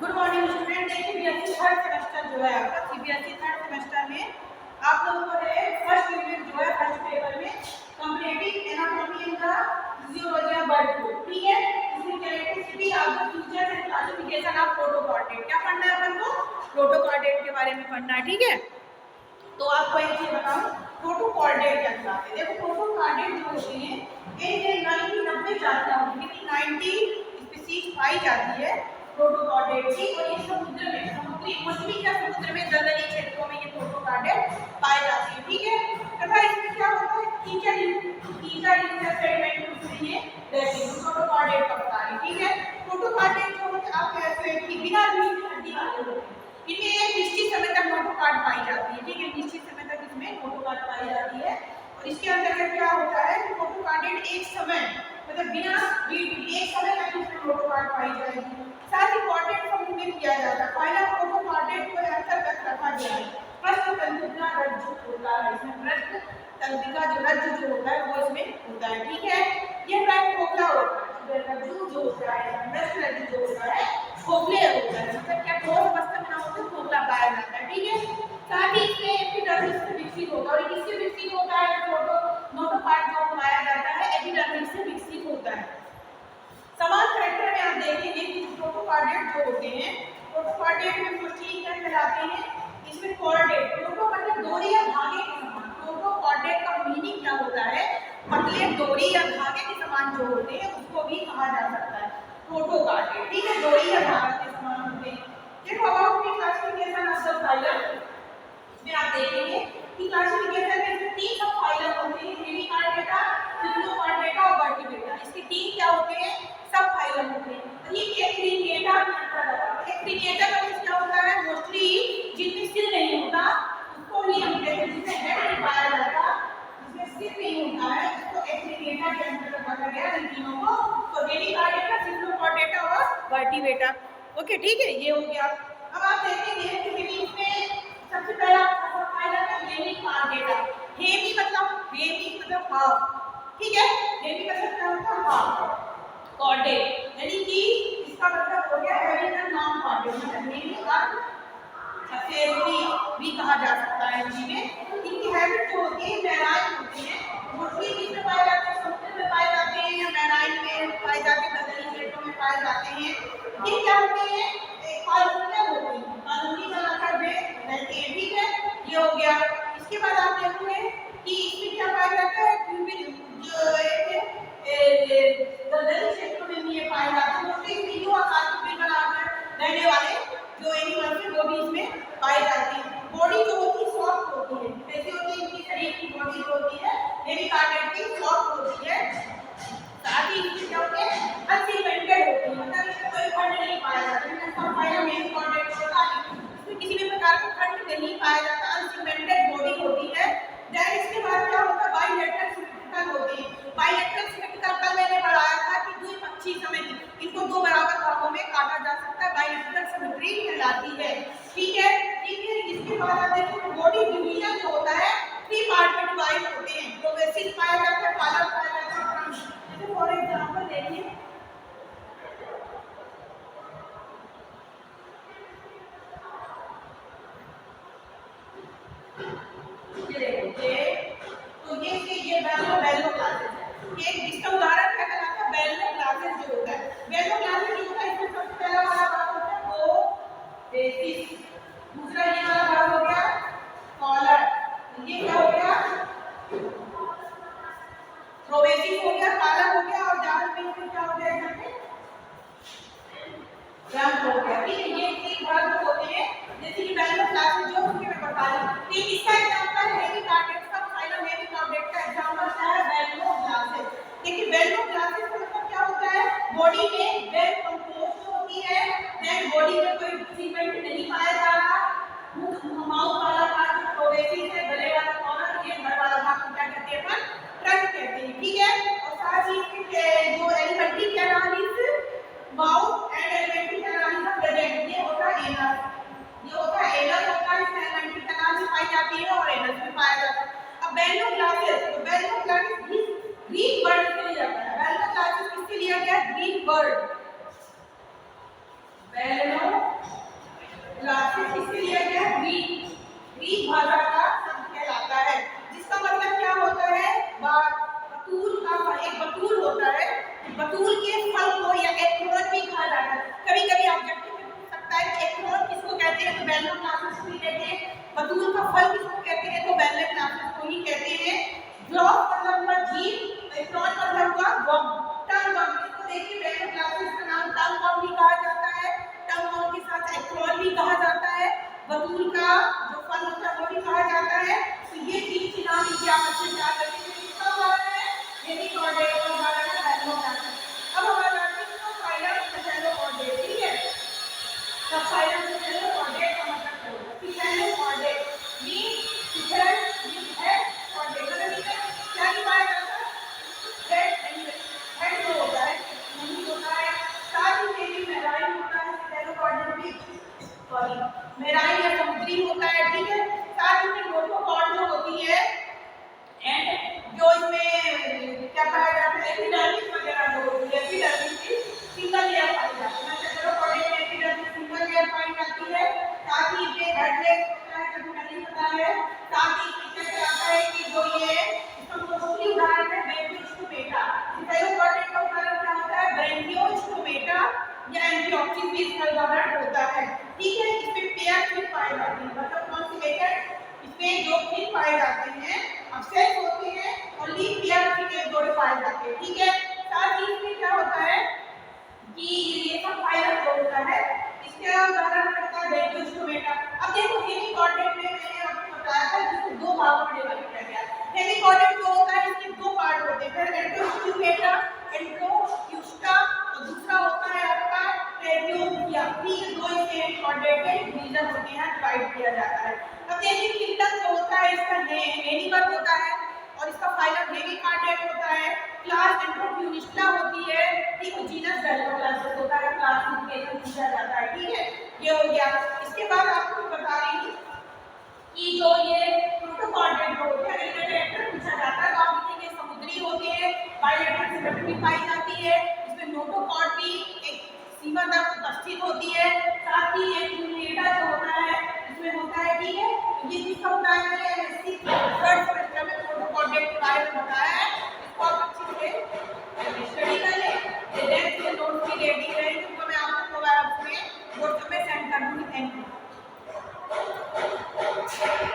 Good morning student. देखिए BSc third semester जो है आपका सीबीएसई थर्ड सेमेस्टर में आप लोगों को है फर्स्ट यूनिट जो है फर्स्ट पेपर में comparative anatomy in the physiology of bird flu, ठीक है। इसमें characteristic of the features and classification of protochordate, क्या पढ़ना है अपन को? प्रोटोकॉर्डेट के बारे में पढ़ना है, ठीक है। तो आपको एक चीज बताऊं, प्रोटोकॉर्डेट क्या कहलाते हैं। देखो प्रोटोकॉर्डेट जो होते हैं एक 90 जातियां होती है, 90 स्पीशीज पाई जाती है प्रोटोकॉर्डेट की, और ये समुद्र में समुद्री मछली या समुद्र में दलदली क्षेत्रों में ये प्रोटोकॉर्डेट पाए जाते हैं, ठीक है। तथा इसमें क्या होता है कीचड़ सेडिमेंट उसमें ये रहते हैं प्रोटोकॉर्डेट का बता रही, ठीक है। प्रोटोकॉर्डेट जो होते हैं आप कहते हैं कि बिना रूई की हड्डी वाले होते हैं, इनमें एक निश्चित समय तक नोटोकॉर्ड पाई जाती है, ठीक है। निश्चित समय तक इसमें नोटोकॉर्ड पाई जाती है और इसके अंतर्गत क्या होता है कि प्रोटोकॉर्डेट एक समय मतलब बिना एक समय तक इसमें प्रोटोकॉर्ड पाई जाएगी। साथ ही कॉर्डेट समूह में किया जाता है। पहला प्रोटोकॉर्डेट को अंतर्गत रखा गया है पृष्ठ तंत्रिका रज्जु होता है, इसमें पृष्ठ तंत्रिका जो रज्जु जो होता है वो इसमें होता है, ठीक है। ये प्राइम खोखला होता है, रज्जु जो होता है पृष्ठ रज्जु जो होता है खोखले होता है, मतलब क्या ठोस अवस्था में ना होकर खोखला पाया जाता है, ठीक है। साथ ही इसमें एपिडर्मिस से विकसित होता है, और किससे विकसित होता है? नोटोकॉर्ड जो पाया जाता है एपिडर्मिस से विकसित होता है। समान कैरेक्टर में आप देखेंगे कि प्रोटोकॉर्डेट जो होते हैं प्रोटोकॉर्डेट में प्रोटीन क्या कहलाते हैं, इसमें कॉर्डेट प्रोटो मतलब डोरी या धागे के समान। प्रोटोकॉर्डेट का मीनिंग क्या होता है? पतले डोरी या धागे के समान जो होते हैं उसको भी कहा जा सकता है प्रोटोकॉर्डेट, ठीक है। डोरी या धागे के समान होते हैं। देखो about the classification of the phylum, इसमें आप देखेंगे कि क्लासिफिकेशन में इसमें 3 सब फाइलम होते हैं, हेमिकॉर्डेटा, सिक्लोकॉर्डेटा और वर्टिब्रेटा। इसके 3 क्या होते हैं? सब फाइलम होते हैं। ये एक ट्रिकेटा में अंतर है। एक ट्रिकेटा का मींस क्या होता है? मोस्टली जिनमें सिर नहीं होता उसको ही हम कहते हैं, जिसमें हेड नहीं पाया जाता, जिसमें सिर नहीं होता है उसको एक ट्रिकेटा के अंतर्गत रखा गया इन तीनों को। तो हेमिकॉर्डेटा, सिक्लोकॉर्डेटा और वर्टिब्रेटा, ओके, ठीक है। ये हो गया। अब आप देखेंगे कि इसमें सबसे पहला फाइलम है हेमिकॉर्डेटा। हेमी मतलब हाफ, ठीक है। हेमी मतलब क्या होता है? हाफ। कॉर्डेट यानी कि इसका मतलब हो गया हैविंग अ नॉन कॉर्डेट, मतलब हेमी और सेफली भी कहा जा सकता है हिंदी में। इनकी हैबिट जो होती है मैराइन होती है, मोस्टली किसमें पाए जाते हैं? समुद्र में पाए जाते हैं या मैराइन में पाए जाते हैं, दलदली क्षेत्रों में पाए जाते हैं। ये क्या होते हैं? कॉलोनियल होते हैं, कॉलोनी बनाकर वे रहते हैं, ठीक है। ये हो गया। इसके बाद आप देखोगे कि इसमें क्या पाया जाता है? जो दलदली क्षेत्रों में ये पाए जाते हैं, मोस्टली मीडियो आकार के बिल बनाकर रहने वाले जो एनिमल्स हैं वो भी इसमें पाए जाते हैं। बॉडी जो होती है सॉफ्ट होती है, कैसी होती है? इनकी शरीर की बॉडी जो होती है हेमिकॉर्डेट की सॉफ्ट होती है। साथ ही इसमें क्या होते हैं? अनसीमेंटेड होती है, मतलब इसमें कोई खंड नहीं पाया जाता है। सब फाइलम हेमिकॉर्डेट होता है, इसमें किसी भी प्रकार का खंड नहीं पाया जाता, अनसीमेंटेड बॉडी होती है। देन इसके बाद क्या होता है? बाइलेटरल सिमेट्रिकल होती है। बाइलेटरल सिमेट्रिकल कल मैंने पढ़ाया था कि द्विपक्षीय समेत इनको दो बराबर भागों में काटा जा सकता है, बाइलेटरल सिमेट्री कहलाती है, ठीक है, ठीक है। इसके बाद आप देखिए बॉडी डिवीजन जो होता है 3 पार्ट में डिवाइड होते हैं। प्रोग्रेसिव पाया जाता है, पालक पाया जाता है। जैसे फॉर एग्जांपल देखिए ये बेलो क्लासेस है। एक इसका उदाहरण क्या कहलाता है? बेलो क्लासेस जो होता है, बेलो क्लासेस जो होता है इसमें सबसे पहला वाला भाग होता है वो बेसिस, दूसरा ये वाला भाग हो गया कॉलर, ये क्या हो गया? प्रोवेसिव हो गया, पालक हो गया, और जाल में क्या हो गया? यहाँ पे रंग हो गया, ठीक है। ये 3 भाग होते हैं, जैसे कि बेलो क्लासेस जो होंगे मैं बता रही हूँ। ठीक, इसका एग्जांपल है हेमिकॉर्डेट का फाइलम, हेमिकॉर्डेट का एग्जांपल क्या है? बेलो क्लासेस। देखिए बेलो क्लासेस का मतलब क्या होता है? बॉडी में वेल कंपोज्ड होती है, देन बॉडी में कोई सीमेंट नहीं पाया जा रहा, माउथ वाला भाग जो प्रोवेसिव है, गले वाला कॉलर, ये घर वाला भाग को क्या कहते हैं? अपन ट्रंक कहते हैं, ठीक है। और साथ ही जो elementary canalis mouth and elementary canalis of present, ये होता है एनस, ये होता है एनस होता है, इसमें एलिमेंट्री कैनाल भी पाई जाती है और एनस भी पाया जाता है। अब बेलो क्लासेस, तो बेलो क्लासेस ग्रीक वर्ड से लिया गया है। बेलो क्लासेस किससे लिया गया? ग्रीक वर्ड बेलो सॉरी मेराइन या समुद्री होता है, ठीक है। साथ ही में नोटोकॉर्ड जो होती है एंड जो इसमें क्या पाया जाता है एपिडर्मिस वगैरह जो होती है, एपिडर्मिस की सिंगल लेयर पाई जाती है, सेफलोपोडियम में एपिडर्मिस सिंगल लेयर पाई जाती है। साथ ही ये हेडलेस होता है, जो नहीं पता है। साथ ही इसमें क्या आता है कि जो ये इसका मोस्टली उदाहरण है ब्रैंकियोस्टोमेटा। सेफलोपोडियम का उदाहरण क्या होता है ब्रैंकियोस्टोमेटा या एंटीऑक्सिन भी इसका उदाहरण होता है, ठीक है। इसमें पेयर फिन पाए जाते हैं, मतलब कौन सी मेथड इसमें जो फिन पाए जाते हैं अब्सेंट होते हैं और लीफ पेयर फिन एक जोड़े पाए जाते हैं, ठीक है। साथ ही इसमें क्या होता है कि ये सब फाइलम जो होता है इसके उदाहरण होता है ब्रैंकियोस्टोमेटा। अब देखो हेमिकॉर्डेट में मैंने आपको बताया था जिसको दो भागों में डिवाइड किया गया है। हेमिकॉर्डेट जो होता है इसके दो पार्ट होते हैं, एंडोस्टोमेटा एंडोस्टा और दूसरा होता है आपका ट्रेबियोमिया, ठीक है। दो इसके हेमिकॉर्डेट के डिवीजन होते हैं, डिवाइड किया जाता है। अब देखिए किंगडम जो होता है इसका हेमिबल होता है और इसका फाइलम हेमिकॉर्डेट होता है। क्लास एंड्रोफ्यूनिस्टा होती है, ठीक है। जीनस गैल्लोक्लासिस होता है, क्लासिफिकेशन पूछा जाता है, ठीक है। ये हो गया। इसके बाद आपको बता रही हूँ कि जो ये प्रोटोकॉर्डेट जो होते हैं रिलेटेड पूछा जाता है, तो आप लिखेंगे समुद्री होते हैं, बायलेटरल सिमेट्री पाई जाती है, इसमें नोटोकॉर्ड भी एक सीमा तक उपस्थित होती है। साथ ही एक न्यूक्लिएटा जो होता है इसमें होता है, ठीक है। ये किसका उदाहरण है एमएससी